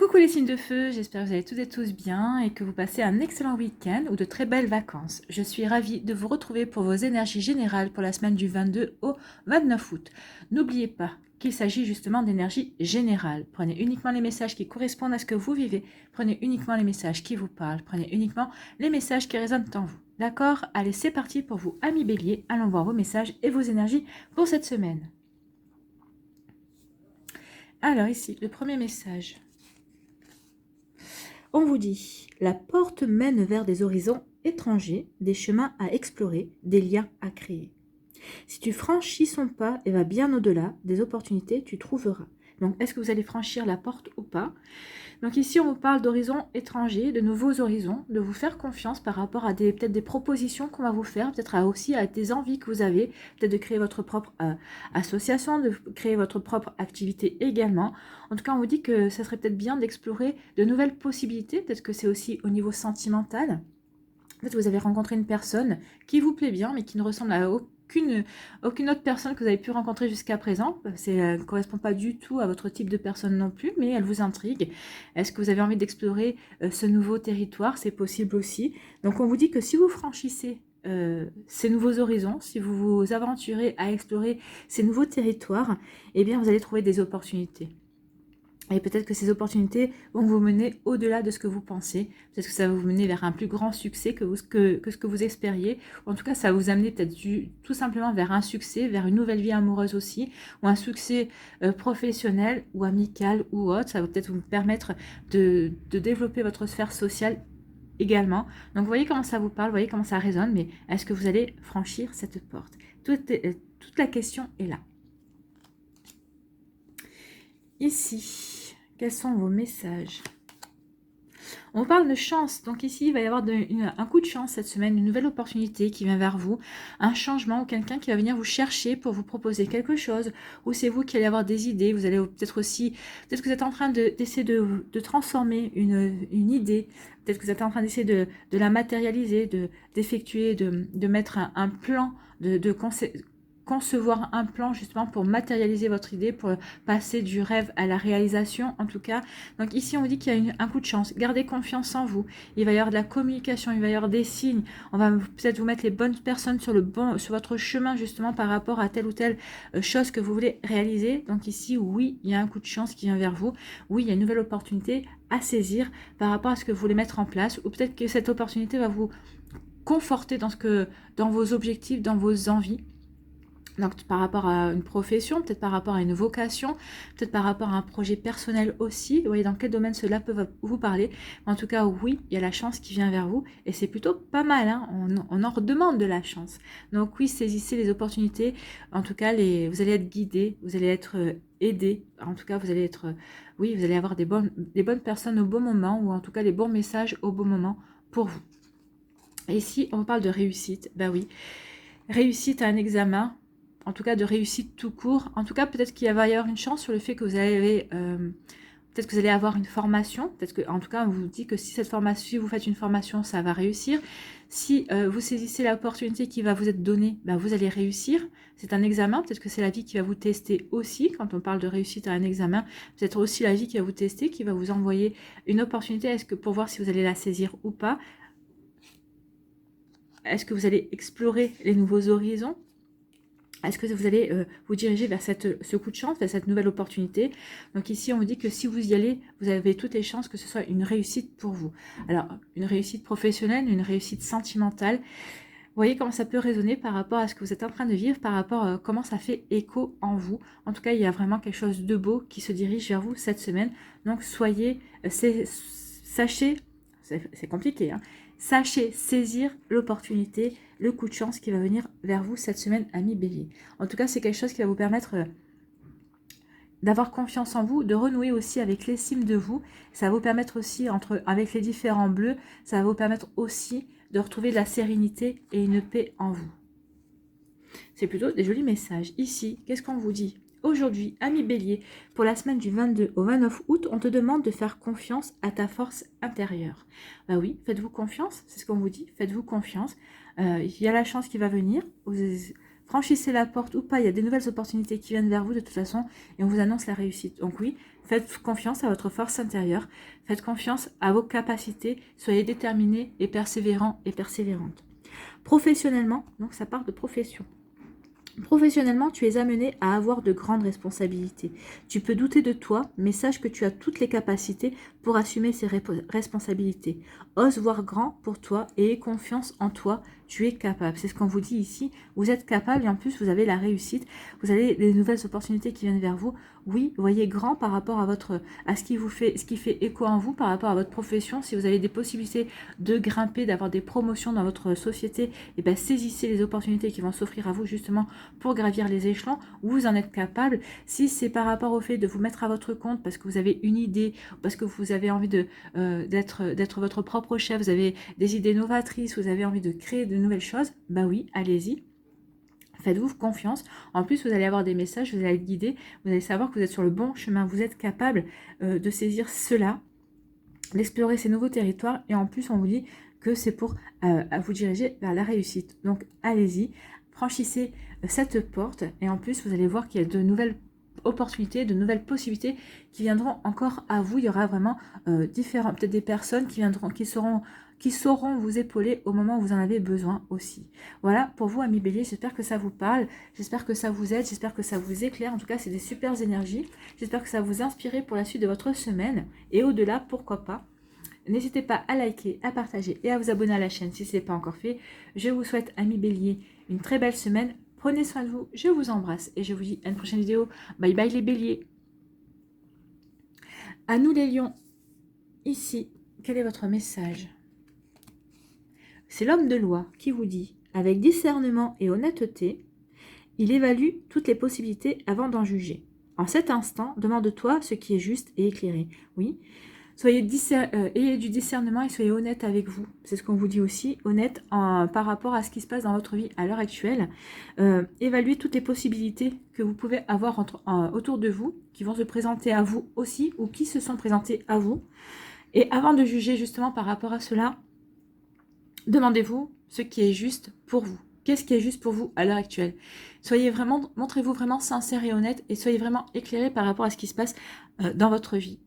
Coucou les signes de feu, j'espère que vous allez toutes et tous bien et que vous passez un excellent week-end ou de très belles vacances. Je suis ravie de vous retrouver pour vos énergies générales pour la semaine du 22 au 29 août. N'oubliez pas qu'il s'agit justement d'énergie générale. Prenez uniquement les messages qui correspondent à ce que vous vivez, prenez uniquement les messages qui vous parlent, prenez uniquement les messages qui résonnent en vous. D'accord? Allez, c'est parti pour vous, amis béliers, allons voir vos messages et vos énergies pour cette semaine. Alors ici, le premier message. On vous dit, la porte mène vers des horizons étrangers, des chemins à explorer, des liens à créer. Si tu franchis son pas et vas bien au-delà des opportunités, tu trouveras. Donc, est-ce que vous allez franchir la porte ou pas? Donc ici, on vous parle d'horizons étrangers, de nouveaux horizons, de vous faire confiance par rapport à peut-être des propositions qu'on va vous faire, peut-être aussi à des envies que vous avez, peut-être de créer votre propre association, de créer votre propre activité également. En tout cas, on vous dit que ça serait peut-être bien d'explorer de nouvelles possibilités, peut-être que c'est aussi au niveau sentimental. Peut-être que vous avez rencontré une personne qui vous plaît bien, mais qui ne ressemble à aucune autre personne que vous avez pu rencontrer jusqu'à présent. Elle ne correspond pas du tout à votre type de personne non plus, mais elle vous intrigue. Est-ce que vous avez envie d'explorer ce nouveau territoire? C'est possible aussi. Donc on vous dit que si vous franchissez ces nouveaux horizons, si vous vous aventurez à explorer ces nouveaux territoires, eh bien vous allez trouver des opportunités. Et peut-être que ces opportunités vont vous mener au-delà de ce que vous pensez. Peut-être que ça va vous mener vers un plus grand succès que ce que vous espériez. Ou en tout cas, ça va vous amener peut-être tout simplement vers un succès, vers une nouvelle vie amoureuse aussi, ou un succès professionnel ou amical ou autre. Ça va peut-être vous permettre de développer votre sphère sociale également. Donc, vous voyez comment ça vous parle, vous voyez comment ça résonne, mais est-ce que vous allez franchir cette porte? Toute la question est là. Ici, quels sont vos messages? On parle de chance, donc ici il va y avoir un coup de chance cette semaine, une nouvelle opportunité qui vient vers vous, un changement ou quelqu'un qui va venir vous chercher pour vous proposer quelque chose, ou c'est vous qui allez avoir des idées, vous allez peut-être que vous êtes en train d'essayer de transformer une idée, peut-être que vous êtes en train d'essayer de la matérialiser, d'effectuer, de mettre un plan, concevoir un plan justement pour matérialiser votre idée, pour passer du rêve à la réalisation en tout cas. Donc ici on vous dit qu'il y a un coup de chance, gardez confiance en vous, il va y avoir de la communication, il va y avoir des signes, on va peut-être vous mettre les bonnes personnes sur votre chemin justement par rapport à telle ou telle chose que vous voulez réaliser. Donc ici oui, il y a un coup de chance qui vient vers vous, oui, il y a une nouvelle opportunité à saisir par rapport à ce que vous voulez mettre en place, ou peut-être que cette opportunité va vous conforter dans vos objectifs, dans vos envies. Donc par rapport à une profession, peut-être par rapport à une vocation, peut-être par rapport à un projet personnel aussi. Vous voyez dans quel domaine cela peut vous parler. En tout cas, oui, il y a la chance qui vient vers vous et c'est plutôt pas mal. Hein, on en redemande de la chance. Donc oui, saisissez les opportunités. En tout cas, vous allez être guidé, vous allez être aidé. En tout cas, vous allez être, oui, vous allez avoir des bonnes personnes au bon moment ou en tout cas les bons messages au bon moment pour vous. Et ici, on parle de réussite. Ben oui, réussite à un examen. En tout cas de réussite tout court. En tout cas, peut-être qu'il va y avoir une chance sur le fait que vous allez, peut-être que vous allez avoir une formation. Peut-être que, en tout cas, on vous dit que si vous faites une formation, ça va réussir. Si vous saisissez l'opportunité qui va vous être donnée, ben, vous allez réussir. C'est un examen. Peut-être que c'est la vie qui va vous tester aussi. Quand on parle de réussite à un examen, peut-être aussi la vie qui va vous tester, qui va vous envoyer une opportunité. Est-ce que pour voir si vous allez la saisir ou pas? Est-ce que vous allez explorer les nouveaux horizons? Est-ce que vous allez vous diriger vers ce coup de chance, vers cette nouvelle opportunité? Donc ici, on vous dit que si vous y allez, vous avez toutes les chances que ce soit une réussite pour vous. Alors, une réussite professionnelle, une réussite sentimentale. Vous voyez comment ça peut résonner par rapport à ce que vous êtes en train de vivre, par rapport à comment ça fait écho en vous. En tout cas, il y a vraiment quelque chose de beau qui se dirige vers vous cette semaine. Donc, sachez, c'est compliqué, hein, sachez saisir l'opportunité, le coup de chance qui va venir vers vous cette semaine, amis bélier. En tout cas, c'est quelque chose qui va vous permettre d'avoir confiance en vous, de renouer aussi avec l'estime de vous. Ça va vous permettre aussi, avec les différents bleus, ça va vous permettre aussi de retrouver de la sérénité et une paix en vous. C'est plutôt des jolis messages. Ici, qu'est-ce qu'on vous dit? Aujourd'hui, ami bélier, pour la semaine du 22 au 29 août, on te demande de faire confiance à ta force intérieure. Bah oui, faites-vous confiance, c'est ce qu'on vous dit, faites-vous confiance. Il y a la chance qui va venir, franchissez la porte ou pas, il y a des nouvelles opportunités qui viennent vers vous de toute façon et on vous annonce la réussite. Donc oui, Faites confiance à votre force intérieure. Faites confiance à vos capacités. Soyez déterminés et persévérants et persévérantes. Professionnellement, donc ça part de profession. Professionnellement, tu es amené à avoir de grandes responsabilités. Tu peux douter de toi, mais sache que tu as toutes les capacités pour assumer ces responsabilités. Ose voir grand pour toi et aie confiance en toi. Tu es capable. C'est ce qu'on vous dit ici. Vous êtes capable et en plus, vous avez la réussite. Vous avez des nouvelles opportunités qui viennent vers vous. Oui, voyez grand par rapport à ce qui fait écho en vous par rapport à votre profession. Si vous avez des possibilités de grimper, d'avoir des promotions dans votre société, et bien saisissez les opportunités qui vont s'offrir à vous justement pour gravir les échelons. Vous en êtes capable. Si c'est par rapport au fait de vous mettre à votre compte parce que vous avez une idée, parce que vous avez envie d'être votre propre chef, vous avez des idées novatrices, vous avez envie de créer de nouvelles choses, bah oui, allez-y. Faites-vous confiance. En plus, vous allez avoir des messages, vous allez être guidé, vous allez savoir que vous êtes sur le bon chemin, vous êtes capable de saisir cela, d'explorer ces nouveaux territoires. Et en plus, on vous dit que c'est pour vous diriger vers la réussite. Donc, allez-y, franchissez cette porte. Et en plus, vous allez voir qu'il y a de nouvelles opportunités, de nouvelles possibilités qui viendront encore à vous. Il y aura vraiment différents, peut-être des personnes qui viendront, qui sauront vous épauler au moment où vous en avez besoin aussi. Voilà pour vous, amis Bélier, j'espère que ça vous parle, j'espère que ça vous aide, j'espère que ça vous éclaire. En tout cas, c'est des super énergies. J'espère que ça vous inspire pour la suite de votre semaine et au-delà, pourquoi pas. N'hésitez pas à liker, à partager et à vous abonner à la chaîne si ce n'est pas encore fait. Je vous souhaite, amis Bélier, une très belle semaine. Prenez soin de vous, je vous embrasse et je vous dis à une prochaine vidéo. Bye bye les Béliers. À nous les Lions, ici, quel est votre message? C'est l'homme de loi qui vous dit, avec discernement et honnêteté, il évalue toutes les possibilités avant d'en juger. En cet instant, demande-toi ce qui est juste et éclairé. Oui, ayez du discernement et soyez honnête avec vous. C'est ce qu'on vous dit aussi, honnête par rapport à ce qui se passe dans votre vie à l'heure actuelle. Évaluez toutes les possibilités que vous pouvez avoir autour de vous, qui vont se présenter à vous aussi, ou qui se sont présentées à vous. Et avant de juger justement par rapport à cela, demandez-vous ce qui est juste pour vous. Qu'est-ce qui est juste pour vous à l'heure actuelle? Montrez-vous vraiment sincère et honnête et soyez vraiment éclairé par rapport à ce qui se passe dans votre vie.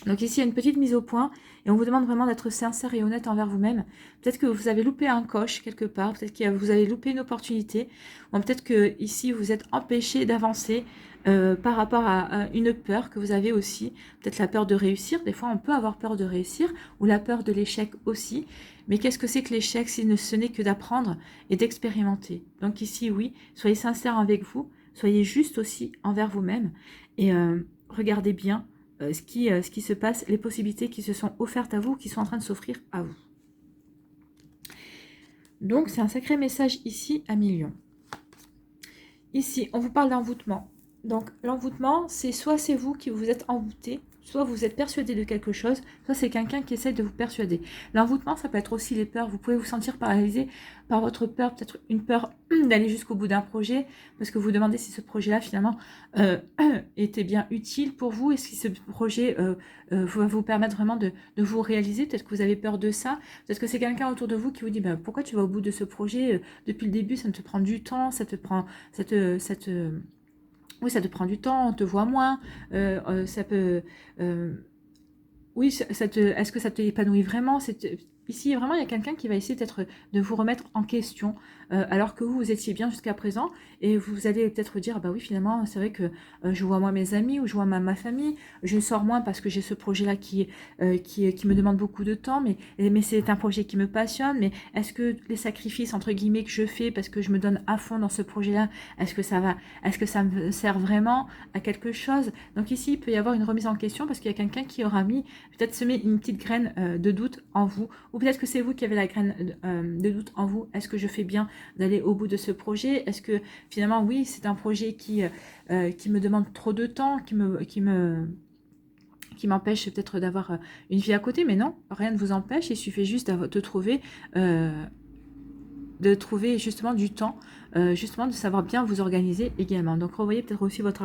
Donc ici, il y a une petite mise au point et on vous demande vraiment d'être sincère et honnête envers vous-même. Peut-être que vous avez loupé un coche quelque part, peut-être que vous avez loupé une opportunité, ou peut-être que ici vous êtes empêché d'avancer par rapport à une peur que vous avez aussi, peut-être la peur de réussir. Des fois, on peut avoir peur de réussir ou la peur de l'échec aussi. Mais qu'est-ce que c'est que l'échec si ce n'est que d'apprendre et d'expérimenter? Donc ici, oui, soyez sincère avec vous, soyez juste aussi envers vous-même et regardez bien ce qui se passe, les possibilités qui se sont offertes à vous, qui sont en train de s'offrir à vous. Donc, c'est un sacré message ici à millions. Ici, on vous parle d'envoûtement. Donc, l'envoûtement, c'est soit c'est vous qui vous êtes envoûté, soit vous êtes persuadé de quelque chose, soit c'est quelqu'un qui essaie de vous persuader. L'envoûtement, ça peut être aussi les peurs. Vous pouvez vous sentir paralysé par votre peur, peut-être une peur d'aller jusqu'au bout d'un projet, parce que vous vous demandez si ce projet-là, finalement, était bien utile pour vous, et si ce projet va vous permettre vraiment de vous réaliser. Peut-être que vous avez peur de ça, peut-être que c'est quelqu'un autour de vous qui vous dit « Pourquoi tu vas au bout de ce projet depuis le début, ça te prend du temps, oui, ça te prend du temps, on te voit moins, ça peut... oui, est-ce que ça te épanouit vraiment? Ici, vraiment, il y a quelqu'un qui va essayer peut-être de vous remettre en question, alors que vous étiez bien jusqu'à présent, et vous allez peut-être dire, bah oui, finalement, c'est vrai que je vois moins mes amis, ou je vois ma famille, je sors moins parce que j'ai ce projet-là qui me demande beaucoup de temps, mais c'est un projet qui me passionne, mais est-ce que les sacrifices, entre guillemets, que je fais parce que je me donne à fond dans ce projet-là, est-ce que ça me sert vraiment à quelque chose? Donc ici, il peut y avoir une remise en question, parce qu'il y a quelqu'un qui aura peut-être semé une petite graine de doute en vous, ou peut-être que c'est vous qui avez la graine de doute en vous. Est-ce que je fais bien d'aller au bout de ce projet? Est-ce que finalement, oui, c'est un projet qui me demande trop de temps, qui m'empêche peut-être d'avoir une vie à côté? Mais non, rien ne vous empêche, il suffit juste de trouver de trouver justement du temps, justement de savoir bien vous organiser également. Donc revoyez peut-être aussi votre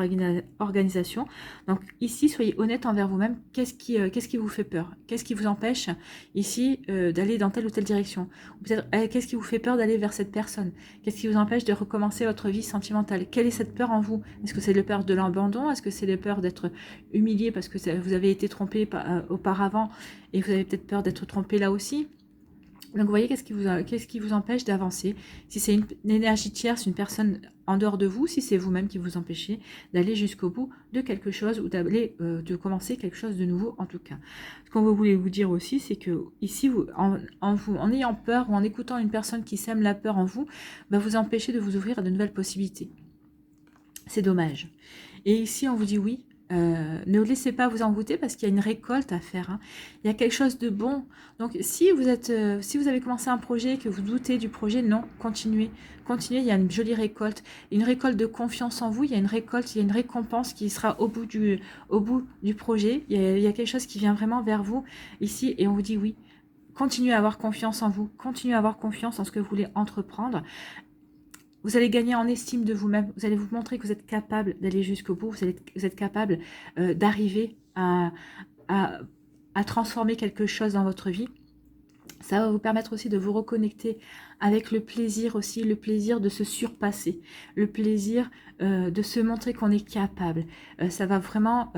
organisation. Donc ici, soyez honnête envers vous-même. Qu'est-ce qui vous fait peur? Qu'est-ce qui vous empêche ici d'aller dans telle ou telle direction? Ou peut-être qu'est-ce qui vous fait peur d'aller vers cette personne? Qu'est-ce qui vous empêche de recommencer votre vie sentimentale? Quelle est cette peur en vous? Est-ce que c'est la peur de l'abandon? Est-ce que c'est la peur d'être humilié parce que vous avez été trompé auparavant et vous avez peut-être peur d'être trompé là aussi? Donc vous voyez, qu'est-ce qui vous empêche d'avancer? Si c'est une énergie tierce, une personne en dehors de vous, si c'est vous-même qui vous empêchez d'aller jusqu'au bout de quelque chose ou d'aller de commencer quelque chose de nouveau en tout cas. Ce qu'on voulait vous dire aussi, c'est que ici, en ayant peur ou en écoutant une personne qui sème la peur en vous, va vous empêcher de vous ouvrir à de nouvelles possibilités. C'est dommage. Et ici, on vous dit oui. Ne laissez pas vous envoûter parce qu'il y a une récolte à faire. Hein. Il y a quelque chose de bon. Donc, si vous avez commencé un projet, que vous doutez du projet, non, continuez. Continuez, il y a une jolie récolte. Une récolte de confiance en vous. Il y a une récolte, il y a une récompense qui sera au bout du projet. Il y a quelque chose qui vient vraiment vers vous ici et on vous dit oui. Continuez à avoir confiance en vous. Continuez à avoir confiance en ce que vous voulez entreprendre. Vous allez gagner en estime de vous-même. Vous allez vous montrer que vous êtes capable d'aller jusqu'au bout. Vous êtes capable d'arriver à transformer quelque chose dans votre vie. Ça va vous permettre aussi de vous reconnecter avec le plaisir aussi, le plaisir de se surpasser, le plaisir de se montrer qu'on est capable. Ça va vraiment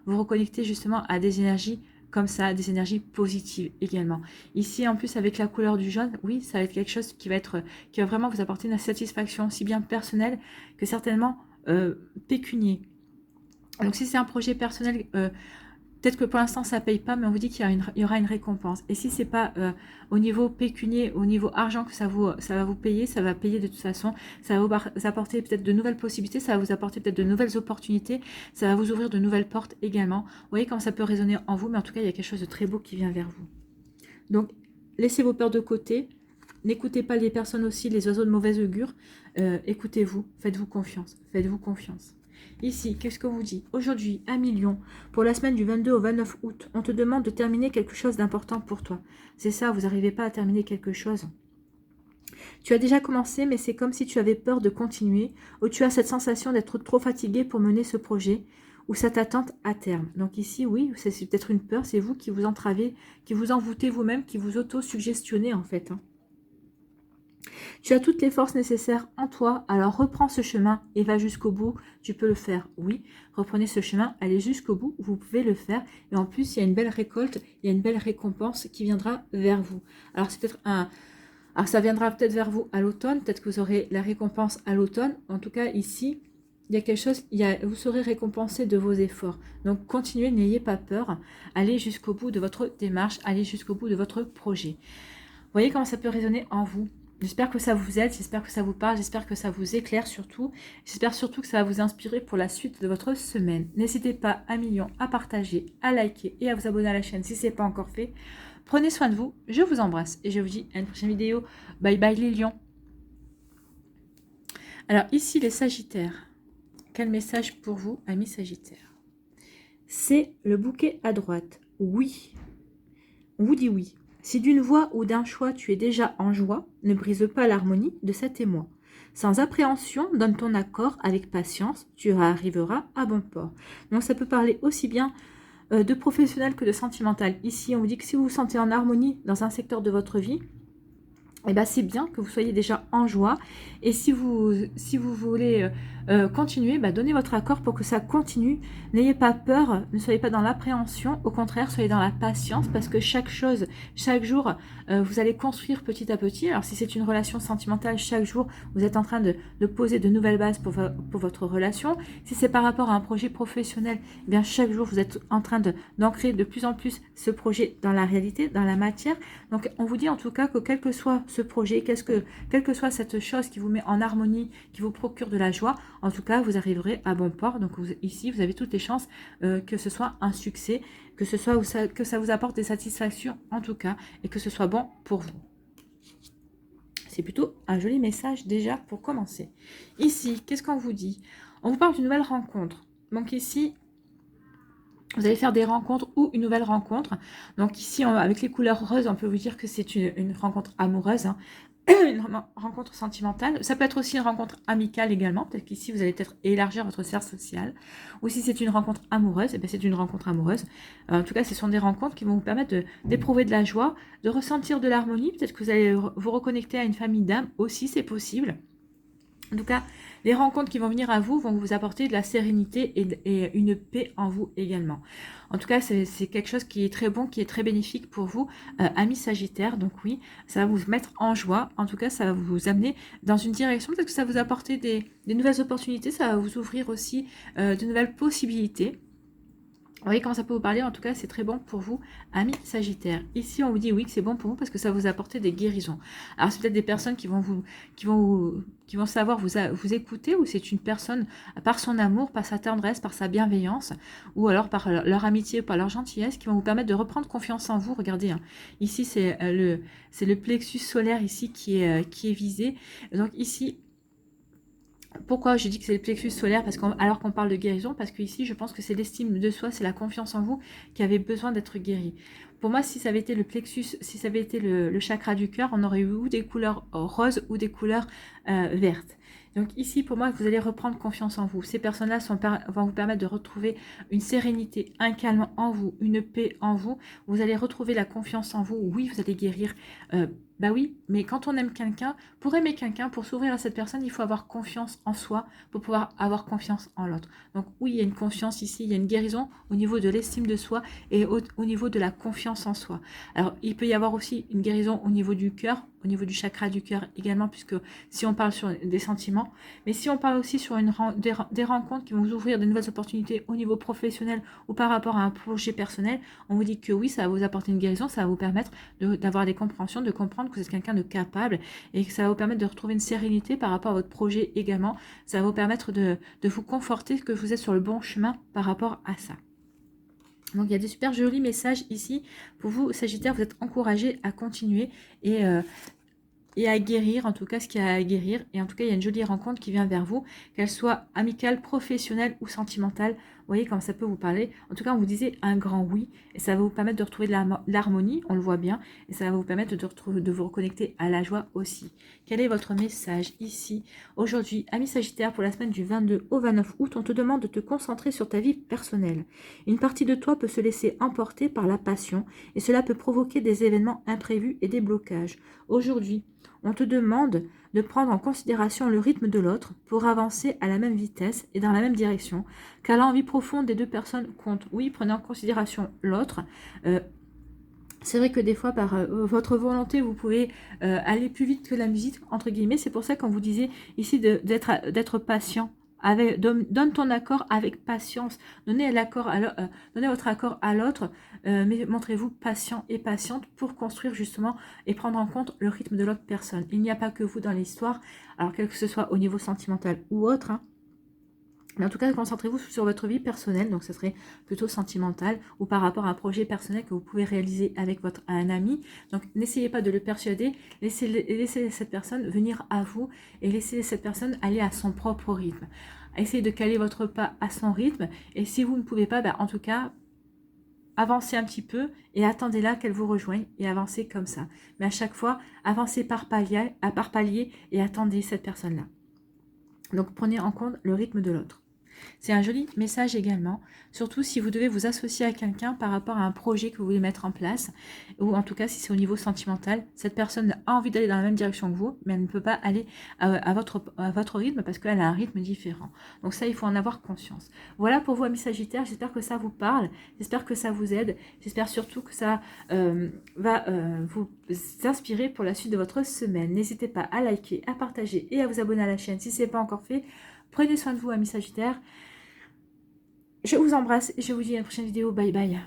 vous reconnecter justement à des énergies comme ça, des énergies positives également. Ici, en plus, avec la couleur du jaune, oui, ça va être quelque chose qui va vraiment vous apporter une satisfaction, si bien personnelle que certainement pécunier. Donc, si c'est un projet personnel, peut-être que pour l'instant, ça ne paye pas, mais on vous dit qu'il y aura une récompense. Et si ce n'est pas au niveau pécunier, au niveau argent que ça va vous payer, ça va payer de toute façon. Ça va vous apporter peut-être de nouvelles possibilités, ça va vous apporter peut-être de nouvelles opportunités, ça va vous ouvrir de nouvelles portes également. Vous voyez comment ça peut résonner en vous, mais en tout cas, il y a quelque chose de très beau qui vient vers vous. Donc, laissez vos peurs de côté. N'écoutez pas les personnes aussi, les oiseaux de mauvaise augure. Écoutez-vous, faites-vous confiance, faites-vous confiance. Ici, qu'est-ce qu'on vous dit? Aujourd'hui, 1 million, pour la semaine du 22 au 29 août, on te demande de terminer quelque chose d'important pour toi. C'est ça, vous n'arrivez pas à terminer quelque chose. Tu as déjà commencé, mais c'est comme si tu avais peur de continuer, ou tu as cette sensation d'être trop fatigué pour mener ce projet, ou ça t'attend à terme. Donc ici, oui, c'est peut-être une peur, c'est vous qui vous entravez, qui vous envoûtez vous-même, qui vous auto-suggestionnez en fait. Hein. Tu as toutes les forces nécessaires en toi, alors reprends ce chemin et va jusqu'au bout. Tu peux le faire, oui. Reprenez ce chemin, allez jusqu'au bout, vous pouvez le faire. Et en plus, il y a une belle récolte, il y a une belle récompense qui viendra vers vous. Alors, c'est peut-être Alors, ça viendra peut-être vers vous à l'automne, peut-être que vous aurez la récompense à l'automne. En tout cas, ici, il y a quelque chose, vous serez récompensé de vos efforts. Donc, continuez, n'ayez pas peur. Allez jusqu'au bout de votre démarche, allez jusqu'au bout de votre projet. Vous voyez comment ça peut résonner en vous. J'espère que ça vous aide, j'espère que ça vous parle, j'espère que ça vous éclaire surtout. J'espère surtout que ça va vous inspirer pour la suite de votre semaine. N'hésitez pas 1 million à partager, à liker et à vous abonner à la chaîne si ce n'est pas encore fait. Prenez soin de vous, je vous embrasse et je vous dis à une prochaine vidéo. Bye bye les lions. Alors ici les sagittaires. Quel message pour vous, amis sagittaires? C'est le bouquet à droite. Oui. On vous dit oui. Si d'une voix ou d'un choix tu es déjà en joie, ne brise pas l'harmonie de cet émoi. Sans appréhension, donne ton accord avec patience, tu arriveras à bon port. Donc ça peut parler aussi bien de professionnel que de sentimental. Ici, on vous dit que si vous vous sentez en harmonie dans un secteur de votre vie, eh ben, c'est bien que vous soyez déjà en joie. Et si vous voulez continuer, donnez votre accord pour que ça continue. N'ayez pas peur, ne soyez pas dans l'appréhension. Au contraire, soyez dans la patience parce que chaque chose, chaque jour, vous allez construire petit à petit. Alors si c'est une relation sentimentale, chaque jour, vous êtes en train de poser de nouvelles bases pour votre relation. Si c'est par rapport à un projet professionnel, eh bien chaque jour, vous êtes en train d'ancrer de plus en plus ce projet dans la réalité, dans la matière. Donc on vous dit en tout cas que quel que soit ce projet, quelle que soit cette chose qui vous met en harmonie, qui vous procure de la joie, en tout cas, vous arriverez à bon port. Donc ici, vous avez toutes les chances que ce soit un succès, que ça vous apporte des satisfactions en tout cas, et que ce soit bon pour vous. C'est plutôt un joli message déjà pour commencer. Ici, qu'est-ce qu'on vous dit? On vous parle d'une nouvelle rencontre. Donc ici, vous allez faire des rencontres ou une nouvelle rencontre. Donc ici, avec les couleurs roses, on peut vous dire que c'est une rencontre amoureuse. Hein. une rencontre sentimentale. Ça peut être aussi une rencontre amicale également. Peut-être qu'ici, vous allez peut-être élargir votre cercle social. Ou si c'est une rencontre amoureuse, et bien c'est une rencontre amoureuse. En tout cas, ce sont des rencontres qui vont vous permettre d'éprouver de la joie, de ressentir de l'harmonie. Peut-être que vous allez vous reconnecter à une famille d'âmes aussi, c'est possible. En tout cas, les rencontres qui vont venir à vous vont vous apporter de la sérénité et une paix en vous également. En tout cas, c'est quelque chose qui est très bon, qui est très bénéfique pour vous, amis Sagittaire. Donc oui, ça va vous mettre en joie. En tout cas, ça va vous amener dans une direction. Peut-être que ça va vous apporter des nouvelles opportunités. Ça va vous ouvrir aussi de nouvelles possibilités. Vous voyez comment ça peut vous parler, en tout cas c'est très bon pour vous, amis Sagittaire. Ici on vous dit oui que c'est bon pour vous parce que ça va vous apporter des guérisons. Alors c'est peut-être des personnes qui vont savoir vous écouter, ou c'est une personne par son amour, par sa tendresse, par sa bienveillance, ou alors par leur amitié, par leur gentillesse, qui vont vous permettre de reprendre confiance en vous. Regardez, hein, ici c'est le plexus solaire ici qui est visé. Donc ici, pourquoi je dis que c'est le plexus solaire, alors qu'on parle de guérison, parce que ici je pense que c'est l'estime de soi, c'est la confiance en vous qui avait besoin d'être guéri. Pour moi, si ça avait été le plexus, si ça avait été le chakra du cœur, on aurait eu ou des couleurs roses ou des couleurs vertes. Donc ici, pour moi, vous allez reprendre confiance en vous. Ces personnes-là vont vous permettre de retrouver une sérénité, un calme en vous, une paix en vous. Vous allez retrouver la confiance en vous. Oui, vous allez guérir. Bah oui, mais quand on aime quelqu'un, pour aimer quelqu'un, pour s'ouvrir à cette personne, il faut avoir confiance en soi pour pouvoir avoir confiance en l'autre. Donc oui, il y a une confiance ici, il y a une guérison au niveau de l'estime de soi et au niveau de la confiance en soi. Alors, il peut y avoir aussi une guérison au niveau du cœur, au niveau du chakra du cœur également, puisque si on parle sur des sentiments, mais si on parle aussi sur des rencontres qui vont vous ouvrir de nouvelles opportunités au niveau professionnel ou par rapport à un projet personnel, on vous dit que oui, ça va vous apporter une guérison, ça va vous permettre d'avoir des compréhensions, de comprendre que vous êtes quelqu'un de capable et que ça va vous permettre de retrouver une sérénité par rapport à votre projet également. Ça va vous permettre de vous conforter que vous êtes sur le bon chemin par rapport à ça. Donc il y a des super jolis messages ici pour vous, Sagittaire. Vous êtes encouragé à continuer et à guérir, en tout cas ce qu'il y a à guérir. Et en tout cas, il y a une jolie rencontre qui vient vers vous, qu'elle soit amicale, professionnelle ou sentimentale. Vous voyez comme ça peut vous parler. En tout cas, on vous disait un grand oui. Et ça va vous permettre de retrouver de l'harmonie, on le voit bien. Et ça va vous permettre de vous reconnecter à la joie aussi. Quel est votre message ici, aujourd'hui, ami Sagittaire, pour la semaine du 22 au 29 août? On te demande de te concentrer sur ta vie personnelle. Une partie de toi peut se laisser emporter par la passion. Et cela peut provoquer des événements imprévus et des blocages. Aujourd'hui, on te demande de prendre en considération le rythme de l'autre pour avancer à la même vitesse et dans la même direction, car l'envie profonde des deux personnes compte. Oui, prenez en considération l'autre. C'est vrai que des fois, par votre volonté, vous pouvez aller plus vite que la musique, entre guillemets. C'est pour ça qu'on vous disait ici d'être patient. Donne ton accord avec patience. Donnez votre accord à l'autre, mais montrez-vous patient et patiente pour construire justement et prendre en compte le rythme de l'autre personne. Il n'y a pas que vous dans l'histoire, alors quel que ce soit au niveau sentimental ou autre, hein. Mais en tout cas, concentrez-vous sur votre vie personnelle, donc ce serait plutôt sentimental ou par rapport à un projet personnel que vous pouvez réaliser avec un ami. Donc n'essayez pas de le persuader, laissez cette personne venir à vous et laissez cette personne aller à son propre rythme. Essayez de caler votre pas à son rythme et si vous ne pouvez pas, en tout cas, avancez un petit peu et attendez-la qu'elle vous rejoigne et avancez comme ça. Mais à chaque fois, avancez par palier et attendez cette personne-là. Donc prenez en compte le rythme de l'autre. C'est un joli message également, surtout si vous devez vous associer à quelqu'un par rapport à un projet que vous voulez mettre en place, ou en tout cas si c'est au niveau sentimental, cette personne a envie d'aller dans la même direction que vous, mais elle ne peut pas aller à votre rythme parce qu'elle a un rythme différent. Donc ça, il faut en avoir conscience. Voilà pour vous, amis Sagittaires, j'espère que ça vous parle, j'espère que ça vous aide, j'espère surtout que ça va vous inspirer pour la suite de votre semaine. N'hésitez pas à liker, à partager et à vous abonner à la chaîne si ce n'est pas encore fait. Prenez soin de vous, amis Sagittaires. Je vous embrasse et je vous dis à la prochaine vidéo. Bye bye.